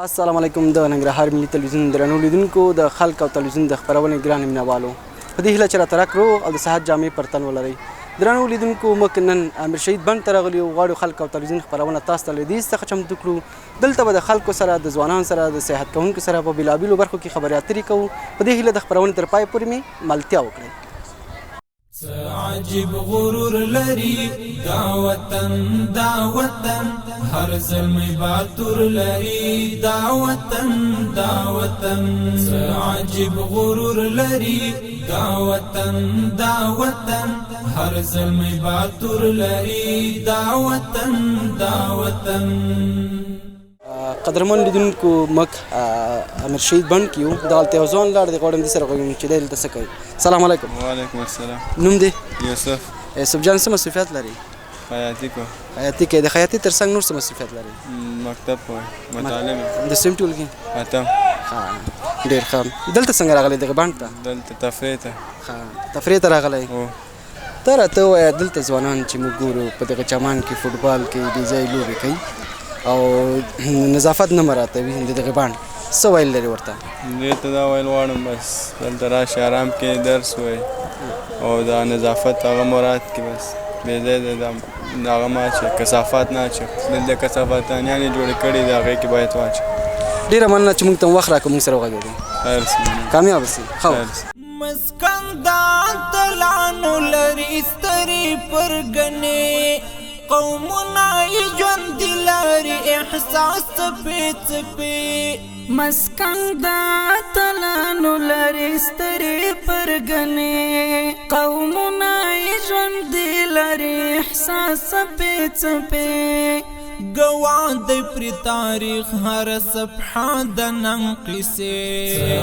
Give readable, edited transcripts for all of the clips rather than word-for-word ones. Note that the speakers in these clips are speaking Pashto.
السلام علیکم. د ننګرهار ملي تلویزیون درنو لیدونکو د خلق او تلویزیون د خپرونې ګران مینوالو په دې هیله چې راته راکړو او د صحت جامې پر تن ولرئ. درنو لیدونکو موږ نن امیر شهید بڼ ته راغلي یو غواړو خلق او تلویزیون خپرونه تاسو ته له دې څخه چمتو کړو. دلته به د خلکو سره د ځوانانو سره د صحت کوونکو سره په بېلابېلو برخو کې خبرې اترې کوو. په دې هیله د خپرونې تر پای پورې مې ملتیا وکړئ. عجیب غرور لري دا وطن دا وطن هر زلمی باتور لري دا وطن دا وطن عجیب غرور لري دا وطن دا وطن هر زلمی باتور لري دا وطن دا وطن. قدرمن لیدونکو موږ امیر شهید بڼ کې یو دلته یو ځوان لاړ دی غواړم دې سره وغږېږم چې دی دلته څه کوي. السلام علیکم. وعلیکم السلام. نوم دی؟ یوسف. یوسف جان څه مصروفیت لري؟ خیاطي کوم. خیاطي کوي. د خیاطي تر څنګ نور څه مصروفیت لري؟ مکتب کوم. مطالعه مې. د سیم ټولګي؟ اتم. ښه ډېر ښه. دلته څنګه راغلی دغه بڼ ته؟ دلته تفریح ته. ښه تفریح ته راغلی. ته راته ووایه دلته ځوانان چې موږ ګورو په دغه چمان کې فوټبال کوي بې ځایه لوبې کوي او نظافت نه مراعتوي د دغه بڼ څه ویل لري ورته؟ دې ته دا ویل غواړم بس دلته راشي آرام کې درس وایي او دا نظافت هغه مراعت کړي بس بې ځایه د هغه مه اچوي کثافات نه اچوي. دلته کثافتانیانې جوړې کړي دي هغې کې باید واچوي. ډېره مننه چې موږ ته وخت راکړو موږ سره وغږېدې. خیر سي کامیاب سي. ښه مسکن دا اتلانو لري سترې پرګنې قومونه یې ژوندي لري احساس څپې څپې مسکن دا اتلانو لري سترې پرګنې قومونه یې ژوندي لري احساس څپې څپې ګواه دی پر تاریخ هر صفحه د نن قصې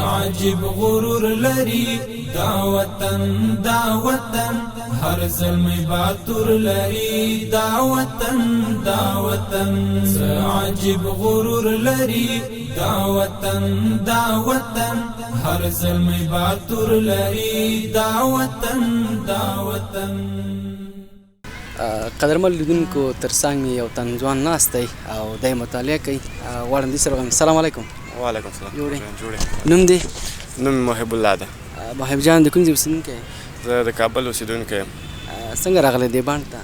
عجیب غرور لري دا وطن دا وطن هر زلمی باتور لري دا وطن دا وطن عجیب غرور لري دا وطن دا وطن هر زلمی باتور لري دا وطن دا وطن. قدرمن لیدونکو تر څنګ مې یو تن ځوان ناست دی او دی مطالعه کوي. غواړم دې سره وغږېږم. السلام علیکم. وعلیکم السلام. جوړې. نوم دی؟ نوم محب الله ده. محب جان د کوم ځای اوسېدونکی یې؟ زه د کابل اوسېدونکی یم. څنګه راغلی دې بڼ ته؟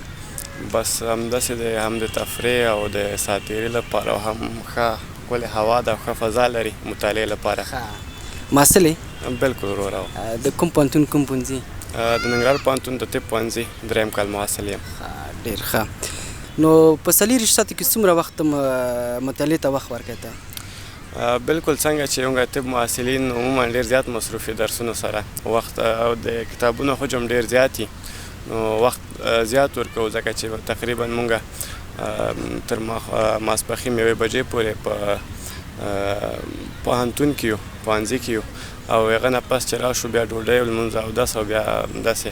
بس همداسې دی هم د تفریح او د ساعت تېري لپاره او هم ښه ښکلې هوا ده او ښه فضا لري مطالعې لپاره. محصل یې؟ بلکل وروره. د کوم پوهنتون کوم پوهنځي؟ د ننګرهار پوهنتون د طب پوهنځي درېیم کال محصل یم. ډېر ښه. نو په څلېرویشت ساعتو کې څومره وخت مطالعې ته وخت ورکوې ته؟ بلکل څنګه چې موږ طب محصلین عموما ډېر زیات مصروف یو درسونو سره وخت او د کتابونو حجم ډېر زیات وي نو وخت زیات ورکوو ځکه چې تقریبا موږ تر ماسپښین 1 بجې پورې په پوهنتون کې یو پوهنځي کې یو او هغه نه پس چې راشو بیا ډوډۍ لمونځ اودس او بیا همداسې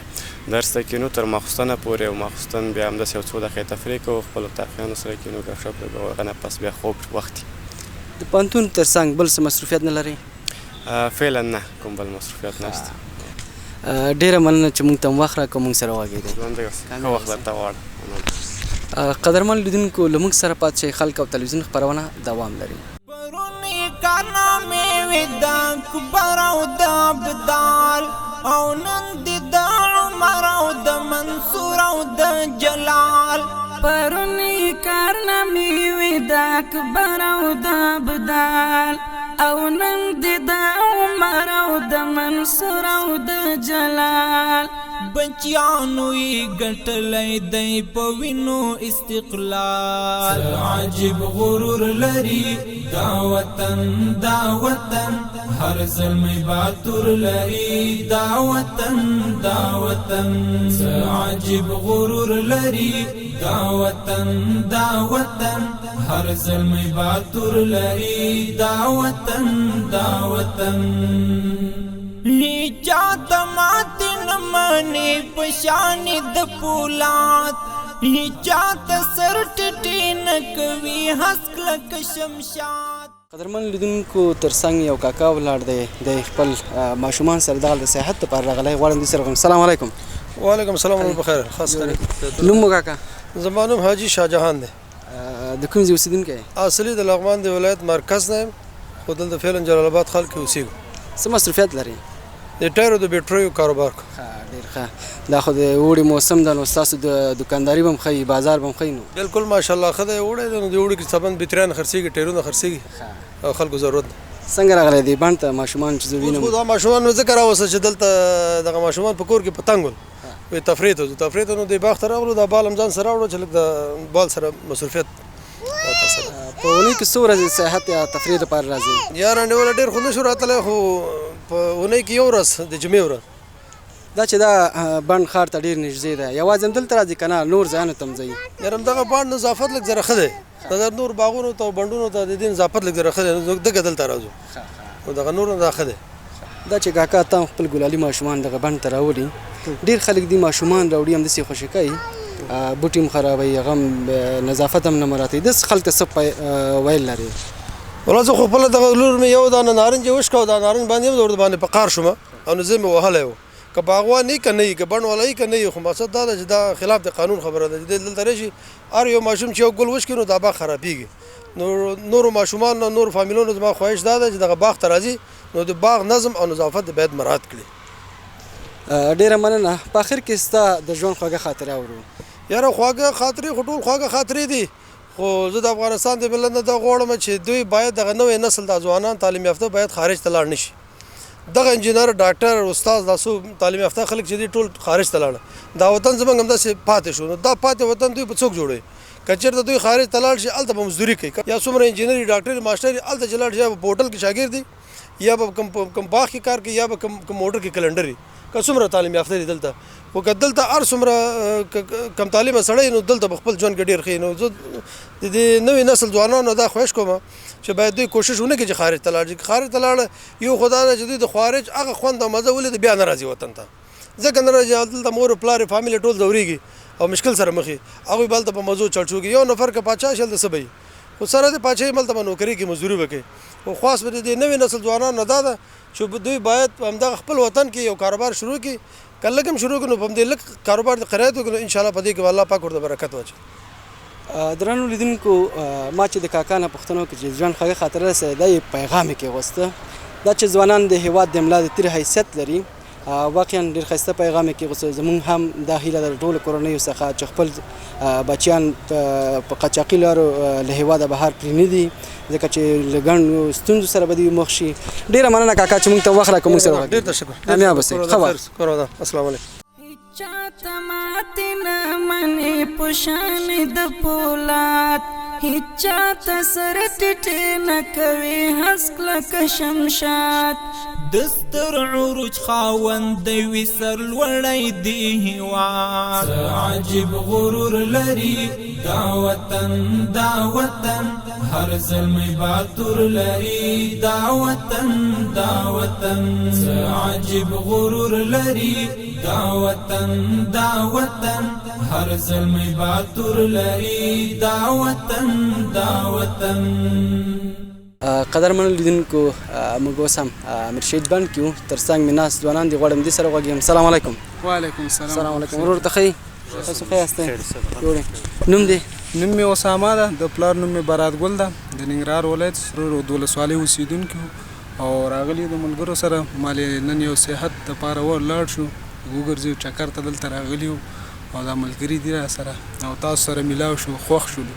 درس ته کښېنو تر ماخوستنه پورې او ماخوستن بیا همداسې یو څو دقیقې تفریح کوو خپلو تاقیانو سره کښېنو ګپ شپ کوو هغه نه پس بیا خوب وخت د پوهنتون تر څنګ بل څه مصروفیت نه لرئ؟ فعلا نه کوم بل مصروفیت نشته. ډېره مننه چې موږ ته وخت راکړو موږ سره وغږېدئ. ژوندی اوسئ. ښه وخت درته غواړم. قدرمن لیدونکو له موږ سره پاتې شئ. خلق او تلویزیون خپرونه دوام لري. کارنامې وې د اکبر او د ابدال او نن دې د عمر او د منصور او د جلال پرونی کارنامې وې د اکبر او د ابدال او نن دې د عمر او د منصور او د جلال بچیانو یې ګټلی دی په وینو استقلال عجیب غرور لري دا وطن دا وطن هر زلمی باتور لري دا وطن دا وطن عجیب غرور لري دا وطن دا وطن هر زلمی باتور لري دا وطن دا وطن هیچا ته ماتې نه منې په شانې د پولاد هیچا ته سر ټیټې نه کوي هسک لکه شمشاد. قدرمن لیدونکو تر څنګ یو کاکا ولاړ دی د خپل ماشومان سره دغه د صحت لپاره راغلی. غواړم دې سره وغږېږم. السلام علیکم. وعلیکم السلام. بخیر. خاص خیر. نوم مو کاکا؟ زما نوم حاجي شاهجهان دی. د کوم ځای اوسېدونکی یې؟ اصلي د لغمان د ولایت مرکز نه یم خو دلته فعلا جلال آباد خلک اوسېږو. څه مصروفیت لري؟ د ټایرو د بیټریو کاروبار کوم. ډېر ښه. دا خو د اوړي موسم ده نو ستاسو د دکانداري به هم ښه وي، بازار به هم ښه وي. نو بالکل ماشاءالله ښه دی. اوړی دی نو د اوړي کې طبعا بیټریان خرڅېږي، ټایرونه خرڅېږي او خلکو ضرورت دی. څنګه راغلی دی بڼ ته ماشومان چې زه وینم؟ اوس خو دا ماشومان نو ځکه راوسته چې دلته دغه ماشومان په کور کې پتنګ ول وایي تفریح ته ځو. تفریح ته نو دې باغ ته راغلو، دا بال هم ځان سره راوړو چې لږ د بال سره مصروفیت په اونۍ کې څو ورځې سیاحت یا تفریح لپاره راځئ؟ یاره انډیواله ډېر خو نشو راتلی خو په اونۍ کې یو ورځ د جمعې ورځ. دا چې دا بڼ ښار ته ډېر نږدې ده، یوازې همدلته راځي که نه نور ځایونو ته هم ځئ؟ یاره همدغه بڼ نظافت لږ ذره ښه دی، د نور باغونو ته او بڼډونو ته د دې نظافت لږ ذره ښه دی، نو دغه دلته راځو نو دغه نور نه دا ښه دی. دا چې کاکا تا خپل ګلالي ماشومان دغه بڼ ته راولي، ډېر خلک دي ماشومان راوړي همداسې خوشي کوي، بوټي هم خرابوي، هغه هم نظافت هم نه مراعتوي. داسې خلک ته څه ویل لري؟ والله زه خو خپله دغه لور مې یو دانه نارنج یې وشکه او دا نارنج باندې هم ورته باندې په قار شوم او نو زه مې وهلی و. که باغوان یې که نه یي، که بڼ والا یي که نه یي، خو مقصد دا ده چې دا خلاف د قانون خبره ده چې دلته راشي هر یو ماشوم چې یو ګل وشکي نو دا باغ خرابېږي. نورو ماشومانو نورو فامیلونو زما خواهش دا ده چې دغه باغ ته راځي نو د باغ نظم او نظافت باید مراعات کړي. ډېره مننه. په اخر کې ستا د ژوند خوږه خاطره اورو. یاره خواږه خاطرې خو ټول خواږه خاطرې دي، خو زه د افغانستان د ملت نه دا غواړم چې دوی باید دغه نوی نسل د ځوانان تعلیم یافته باید خارج ته لاړ نه شي. دغه انجینر ډاکټر استاد دا څو تعلیم یافته خلک چې دي ټول خارج ته لاړه، دا وطن زموږ همداسې پاتې شو. نو دا پاتې وطن دوی په څوک جوړوي؟ که چېرته دوی خارج ته لاړ شي هلته به مزدوري کوي، یا څومره انجینري ډاکټري ماسټري هلته چې لاړ شي یا به په هوټل کې شاګرد دي یا به کم باغ کې کار کوي یا به کم موټر کې کلنډر وي. که څومره تعلیم یافته دي دلته، خو که دلته هر څومره کم تعلیمه سړی نو دلته به خپل ژوند کې ډېر ښه وي. نو زه د دې نوي نسل ځوانانو دا خواهش کوم چې باید دوی کوشش ونه کړي چې خارج ته لاړ شي. خارج ته لاړه یو خو دا ده چې دوی د خارج هغه خوند او مزه ولید بیا نه راځي وطن ته، ځکه نه راځي دلته مور پلار فامیل ټول ځورېږي او مشکل سره مخې، هغوی به هلته په مزو چړچوږي. یو نفر که پاچا شي هلته څه به وي، خو سره د پاچاهۍ هلته به نوکري کې مزدوري به کوي. خو خاص به د دې نوي نسل ځوانانو دا ده چې دوی باید همدغه خپل وطن کې یو کاروبار شروع کړي، که لږ هم شروع کړي نو په همدې لږ کاروبار د قرایت وکړي نو انشاءالله په دې کې به الله پاک ورته برکت واچوي. درنو لیدونکو، ما چې د کاکا نه پوښتنه وکړه چې ژوند خوږه خاطره رسوي، دا یې پیغام یې کېغوسته، دا چې ځوانان د هېواد د ملا د تیر حیثیت لري، واقعا ډېر ښایسته پیغام یې کېغوسته. زموږ هم دا هیله ده د ټولو کورنیو څخه چې خپل بچیان په قاچاقي لارو له هېواده بهر پرېنږدي، ځکه چې له ګڼو ستونزو سره به دوی مخ شي. ډېره مننه کاکا چې موږ ته وخت راکړه، موږ سره ډېر تشکر. کامیاب اوسئ. ښه وخت. السلام علیکم. چاته ماتې نه منې په شان د پولاد، هیچاته سر ټیټې نه کوي هسک لکه شمشاد. دستر عروج خاوند دی وي سر لوړی دی هیواد، عجیب غرور لري دا وطن دا وطن، هر زلمی باتور لري دا وطن دا وطن، عجیب غرور لري دا وطن دا وطن، هر زلمی باتور لري دا وطن دا وطن. قدرمنو لیدونکو، موږ اوس هم امیر شهید بڼ کې یو، تر څنګ مې ناست ځوانان دي، غواړم دې سره وغږېږم. سلام علیکم. وعلیکم السلام. سلام علیکم. ورور ته ښه یې؟ تاسو ښه یاستئ؟ نوم دې؟ نوم مې اسامه ده، د پلار نوم مې برات ګل ده، د ننګرهار ولایت سرور ولسوالۍ اوسېدونکی او راغلي د ملګرو سره مالې نن یو سیاحت دپاره ولاړ شو، وګرځېو چکر ته دلته راغلي وو او دا ملګري دي را سره او تاسو سره میلاو شو، خوښ شولو.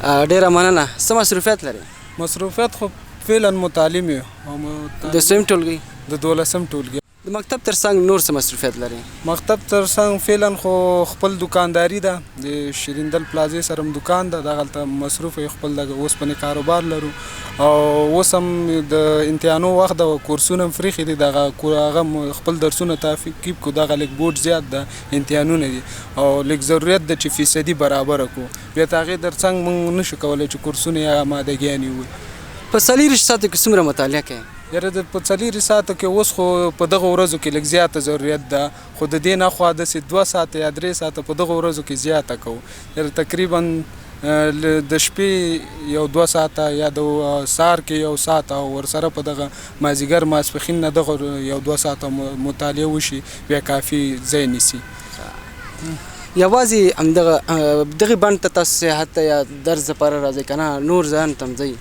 ډېره مننه. څه مصروفیت لري؟ مصروفیت خو فعلا متعلم یو او د سویم ټولګي د 12م ټولګي. د مکتب تر څنګ نور څه مصروفیت لري؟ مکتب تر څنګ فعلا خو خپل دکانداري ده، د شیریندل پلازې سره هم دکان ده، دغلته مصروف یې خپل د اوسپنې کاروبار لرو او اوس هم د امتحانو وخت ده، کورسونه هم فریښي دي، دغه هغه خپل درسونه تعقیب کړو، دغه لږ بوټ زیات ده، امتحانونه دي او لږ ضرورت ده چې فیصدي برابره کړو، بیا د هغې تر څنګ موږ نشو کولی چې کورسونه یا امادګیانې وي. په 40 ساعتو کې څومره مطالعه کوئ؟ یاره په 40 ساعتو کې اوس خو په دغه ورځو کې لږ زیاته ضرورت ده، خو د دې نه خوا داسې 2 ساعته یا 3 ساعته په دغه ورځو کې زیاته کوو. یاره تقریبا د شپې یو 2 ساعته یا د سهار کې 1 ساعت او ورسره په دغه مازدیګر ماسپښین نه دغه یو 2 ساعته مطالعه وشي بیا کافي ځای نیسي. یوازې دغه بند ته تاسو صحت ته یا درس لپاره راځئ که نه نور ځایانو ته هم ځئ؟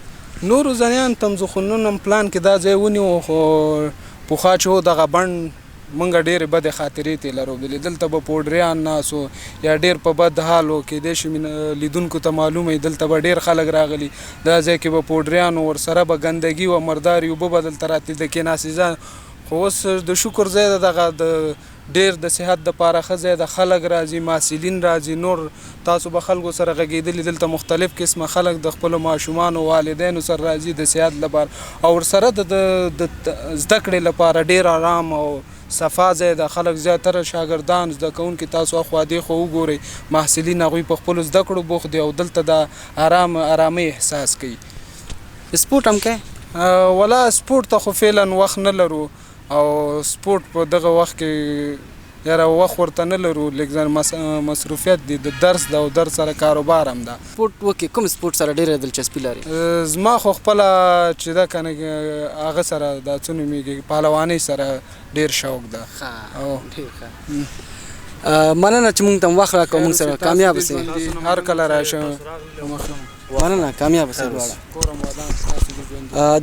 نورو ځایانو ته هم ځو خو نن هم پلان کې دا ځای ونیو خو پخوا چې و دغه بند مونږ ډېرې بدې خاطرې ترې لرو دلته به پوډریان ناست و یا ډېر په بد حال و کیدای شي لیدونکو ته معلومه وي دلته به ډېر خلک راغلي دا ځای کې به پوډریان و ورسره به ګندګي وه مردارې اوبه به دلته راتلې د کېناستې ځای خو اوس د شکر ځای ده دغه د ډېر د صحت دپاره ښه ځای د خلک راځي محصلین راځي نور تاسو به خلکو سره غږېدلي دلته مختلف قسمه خلک د خپلو ماشومانو والدینو سره راځي د صحت لپاره او ورسره د زده کړې لپاره ډېر آرام او صفا ځای د خلک زیاتره شاګردان زده کوونکي تاسو اخوا دې خو وګورئ محصلین هغوی په خپلو زده کړو بوخت دي او دلته د ارامۍ احساس کوي. سپورټ هم کوې؟ ولا سپورټ ته خو فعلا وخت نه لرو او سپورټ په دغه وخت کې یاره وخت ورته نه لرو لږ ځان مصروفیت دی د درس ده او درس سره کاروبار هم ده. سپورټ وکړې کوم سپورټ سره ډېره دلچسپي لري؟ زما خو خپله چې ده که نه هغه سره دا څه نومېږي پهلوانۍ سره ډېر شوق ده. ډېر ښه مننه چې مونږ ته هم وخت راکړه مونږ سره کامیاب اوسئ. هر کله راشه مننه کامیاب اوسئ دواړه.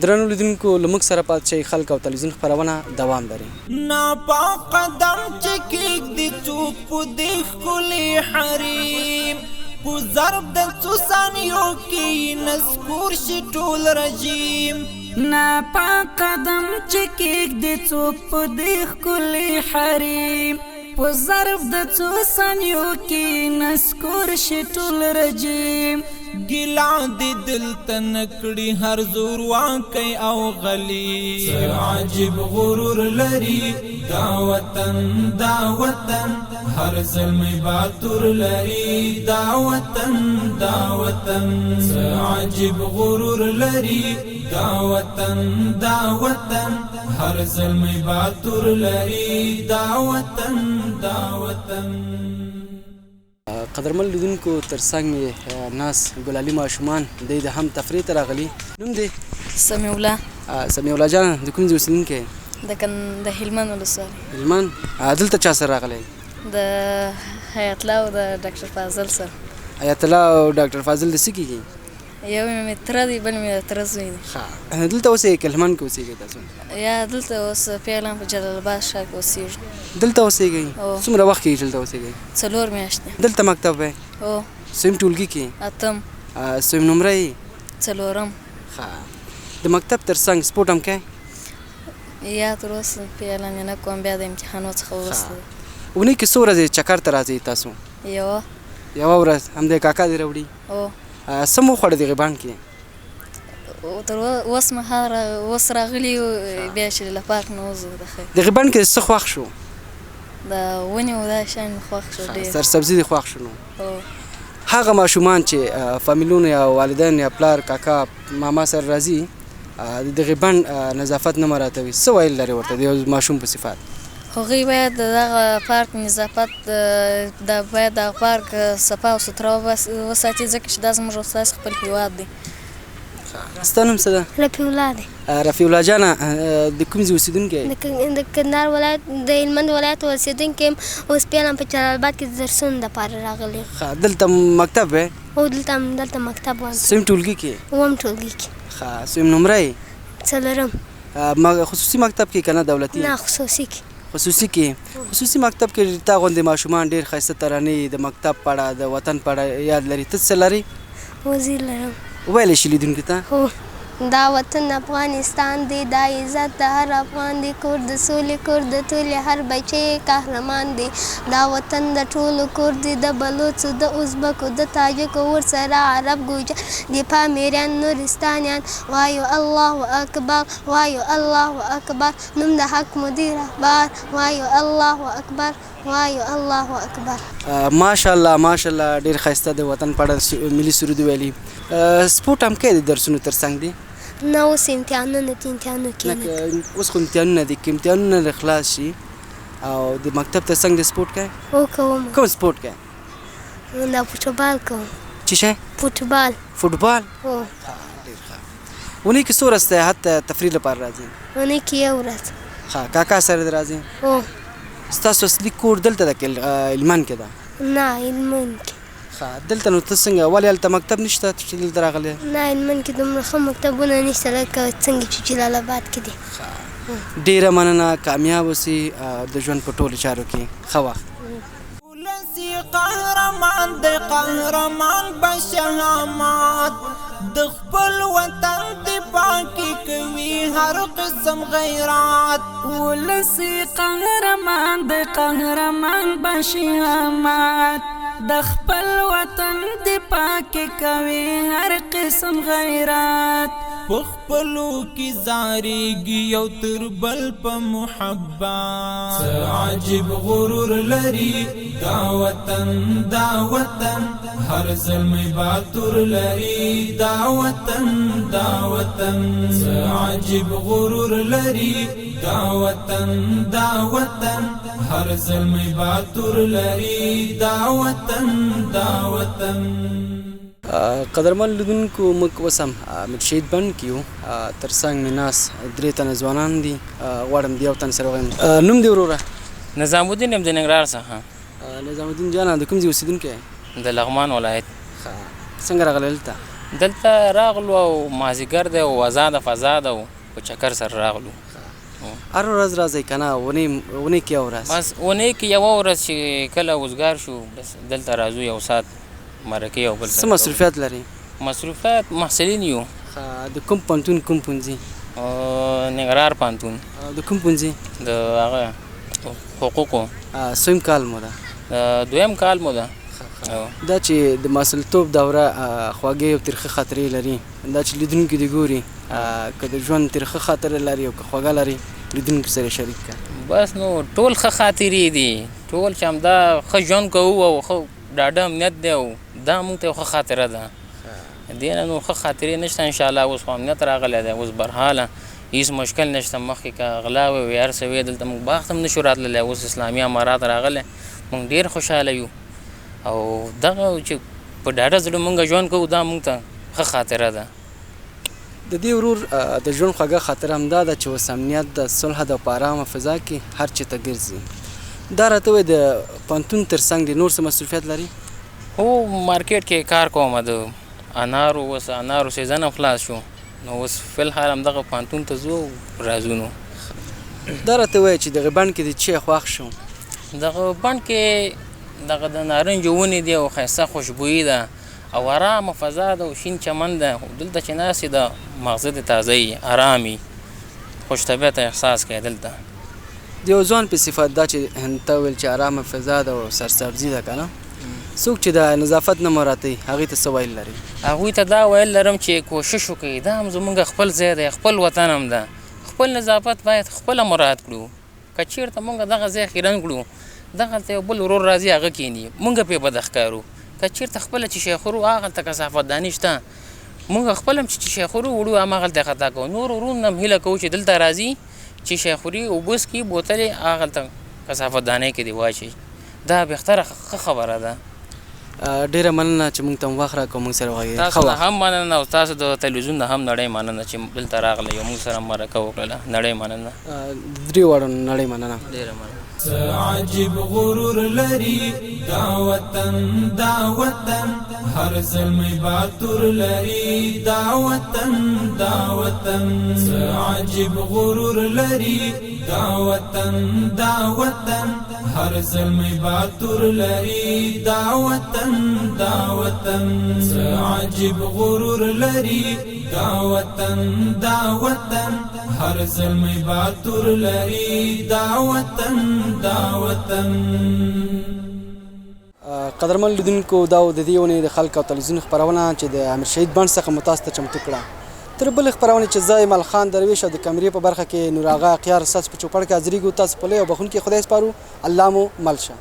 درنو لیدونکو له موږ سره پاتې شئ خلک او تلویزیون خپرونه دوام لري. ناپاک قدم چې کېږدي څوک په دې ښکلي حریم په ضرب د څو ثانیو کې نسکور شي ټول رژیم ناپاک قدم چې کېږدي څوک په دې ښکلي حریم په ضرب د څو ثانیو کې نسکور شي ټول رژیم ګیلا دې دلته نکړي هر زور واقعي او غلی عجیب غرور لري دا وطن هر زلمی باتور لري دا وطن عجیب غرور لري دا وطن هر زلمی باتور لري دا وطن قدرمن لیدونکو ترڅنګ مې ناست ګلالي ماشومان دی د هم تفریح ته راغلي. نوم دی؟ سمیع الله جان. د کوم ځای اوسېدونکی یې؟ د هلمند ولسوالۍ. هلمند. دلته چا سره راغلی؟ د حیات الله او د ډاکټر فاضل سره. حیات الله او ډاکټر فاضل د څه کېږي؟ یو مې تره دی بل مې د تره زوی دی. دلته اوسېږئ که هلمند کې اوسېږئ تاسو؟ یا دلته اوس فعلا په جلال آباد ښار کې اوسېږو. دلته اوسېږئ؟ څومره وخت کېږي دلته اوسېږئ؟ 4 میاشتې. دلته مکتب دی؟ هو. سویم ټولګي کې؟ 8م. سویم نمره یې؟ 4م. د مکتب تر څنګ سپورټ هم کوې؟ یا تر اوسه فعلا یې نه کوم بیا د امتحانو څخه وروسته. اونۍ کې څو ورځې چکر ته راځئ تاسو؟ یوه ورځ. همدې کاکا دې راوړي؟ هو. څه مو خوړه دغې بانډ کې؟ تر اوس مهال اوس راغلي یو بیا چې له پارک نه وځو د خیر. دغې بانډ کې څه خوښ شو؟ د ونې او دا شیان مې خوښ شو ډېر. سرسبزي دې خوښ شو نو؟ هو. هغه ماشومان چې فامیلونه یا والدین یا پلار کاکا ماما سره راځي د دغې بانډ نظافت نه مراعتوي څه ویل لري ورته د یو ماشوم په صفات؟ هغوی باید دغه پارک نظافت باید دغه پارک صفا او سوتره وساتي ځکه چې دا زموږ او ستاسې خپل هېواد دی. ستا نوم څه ده؟ رفیع الله دی. رفیع الله جانه د کوم ځای اوسېدونکی یې؟ د کندهار ولایت د هلمند ولایت اوسېدونکی یم. اوس فعلا په جلال آباد کې د درسونو دپاره راغلی. دلته مکتب دی؟ هو دلته مکتب وایم. سویم ټولګي کې؟ 9م ټولګي کې. سویم نمره یې؟ 4م. خصوصي مکتب کې که نه دولتي؟ نه خصوصي کې. خصوصي کې. خصوصي مکتب کې تا غوندې ماشومان ډېر ښایسته ترانې د مکتب په اړه د وطن په اړه یاد لري. ته څه لري؟ وزیر لرم. ویلی شي لیدونکو ته؟ هو. دا وطن افغانستان دی دا عزت د هر افغان دی کور د سولې کور د ټولې هر بچی قهرمان دی دا وطن د ټولو کور دی د بلوڅو د ازبکو د تاجکو ورسره عرب ګوجر د پامیریان نورستانیان وایو الله اکبر وایو الله اکبر نوم د حق مدیر رهبر وایو الله اکبر وایو الله اکبر. ماشاءالله ماشاءالله ډېر ښایسته د وطن په اړه ملي سرود ویلي. سپورټ هم کوې د درسونو تر څنګ دی؟ نه اوس امتحانونه دي امتحانو کې اوس خو امتحانونه دي که امتحانونه خلاص شي او د مکتب تر څنګ د سپورټ کوې؟ هو کوم. کوم سپورټ کوې؟ دا فوټبال کوم. څه شی؟ فوټبال. فوټبال؟ هو. ډېر ښه. اونۍ کې څو ورځې سیاحت ته تفریح لپاره راځي؟ اونۍ کې یو ورځ. کاکا سره دې راځي؟ هو. ستاسو اصلي کور دلته ده که هلمند کې ده؟ نه هلمند کې. ښه دلته نو ته څنګه ولې هلته مکتب نشته چې دلته راغلی؟ نه هلمند کې دومره ښه مکتبونه نشته لکه څنګه چې جلال آباد کې دي. ډیره مننه، کامیاب اوسئ د ژوند په ټولو چارو کې. ښه وخت. ولسی قهرمان دی قهرمان بشهامات د خپل وطن دفاع کې کوي هر قسم غیرات. ولسی قهرمان دی قهرمان بشهامات د خپل وطن دفاع کې کوي هر قسم غیرات. پخپلو کی زاریږي یو تر بل په محبت. څه عجیب غرور لري دا وطن هر زلمی باتور لري دا وطن. څه عجیب غرور لري دا وطن هر زلمی باتور لري دا وطن. قدرمن لیدونکو موږ اوس هم شهید بند کې یو، تر څنګ مې ناست 3 تنه ځوانان دي. غواړم د یو تن سره ووایم. نوم دې وروره؟ نظام الدین یم د ننګرهار څخه. نظام الدین جانه د کوم ځای اوسېدونکی یې؟ د لغمان ولایت. څنګه راغلی دلته؟ دلته راغلو او مازدیګر دی او آزاده فضا ده او په چکر سره راغلو. هر ورځ راځئ که نه؟ اونۍ کې یوه ورځ؟ بس اونۍ کې یوه ورځ چې کله وزګار شو بس دلته راځو یو ساعت مرکې یو بل څه مصروفیات لري؟ مصروفیات محصلین یو. د کوم پوهنتون کوم پوهنځي؟ ننګرهار پوهنتون. د کوم پوهنځي؟ د هغه حقوقو. څوم کال مو ده؟ 2م کال مو ده. دا چې د ماشومتوب دوره خواږې او ترخه خاطرې لري، دا چې لیدونکي دې ګوري که د ژوند ترخه خاطره لري او که خوږه لري لیدونکي سره شریک کړه. بس نو ټول ښه خاطرې دي، ټول چې همدا ښه ژوند کوو او ښه ډاډه امنیت دی او دا موږ ته یو ښه خاطره ده. دې نه نو ښه خاطرې نشته انشاءالله. اوس خو امنیت راغلی دی، اوس برحاله هېڅ مشکل نشته. مخکې که غلا وی هر څه وی دلته موږ باغ ته هم نشو راتللی. اوس اسلامي امارات راغلی، موږ ډېر خوشحاله یو او دغه چې په ډاډه زړه موږ ژوند کوو دا موږ ته ښه خاطره ده. د دې ورور د ژوند خوږه خاطره همدا ده چې اوس امنیت د صلح د په ارامه فضا کې هر چېرته ګرځي. دا راته وایي د پوهنتون تر څنګ د نور څه مصروفیت لري؟ هو مارکیټ کې کار کوم. د انارو اوس انارو سیزن هم خلاص شو نو اوس فلحال همدغه پوهنتون ته ځو راځو. نو دا راته وایي چې دغه بڼ کې د چی خوښ شو؟ دغه بڼ کې دغه د نارنج ونې دي او ښایسته خوشبويي ده او ارامه فضا ده او شین چمن ده. دلته چې ناست د مغزه د تازه ارامي خوش طبیعت احساس کوي. دلته د یو ځوان په صفت دا چې ته ویل چې ارامه فضا ده او سرسبزي ده که نه، څوک چې د نظافت نه مراتي هغوی ته څه ویل لري؟ هغوی ته دا ویل لرم چې کوشش وکړي، دا هم زموږ خپل ځای دی، خپل وطن هم ده. خپل نظافت باید خپله مراعات کړو. که چېرته موږ دغه ځای خیرن کړو دغلته یو بل ورور راځي هغه کښېني موږ پرې بد ښکارو. که چېرته خپله چې شی خورو هغلته کثافت داني شته، موږ خپل هم چې شی خورو وړو هماغلته خطا کوو. نور ورونو هم هیله کوو چې دلته راځي چې شی خوري اوبه څښي بوتلې هغلته کثافت دانۍ کې دې واچوي. دا بهتره ښه خبره ده. ډېره مننه چې موږ ته هم وخت راکړو، موږ سره وغږېدې. تاسو نه هم مننه او تاسو د تلویزیون نه هم نړۍ مننه چې دلته راغلی او موږ سره مرکه وکړله. نړۍ مننه. د درې واړو نړۍ مننه. ډېره مننه. عجیب غرور لري دا وطن هر زلمی باتور لري دا وطن. عجیب غرور لري دا وطن هر زلمی باتور لري دا وطن. عجیب غرور لري دا وطن هر زلمی باتور لري دا وطن. قدرمن لیدونکو دا د دې اونۍ د خلق او تلویزیون خپرونه چې د امیر شهید بڼ څخه مو تاسو ته چمتو کړه. تر بلې خپرونې چې زه ایمل خان درویش او د کمرې په برخه کې نور آغا اقیار ستاسو په چوپړ کې حاضرېږو. تاسو په لوی او بخښونکي خدای سپارو. الله مو مل شه.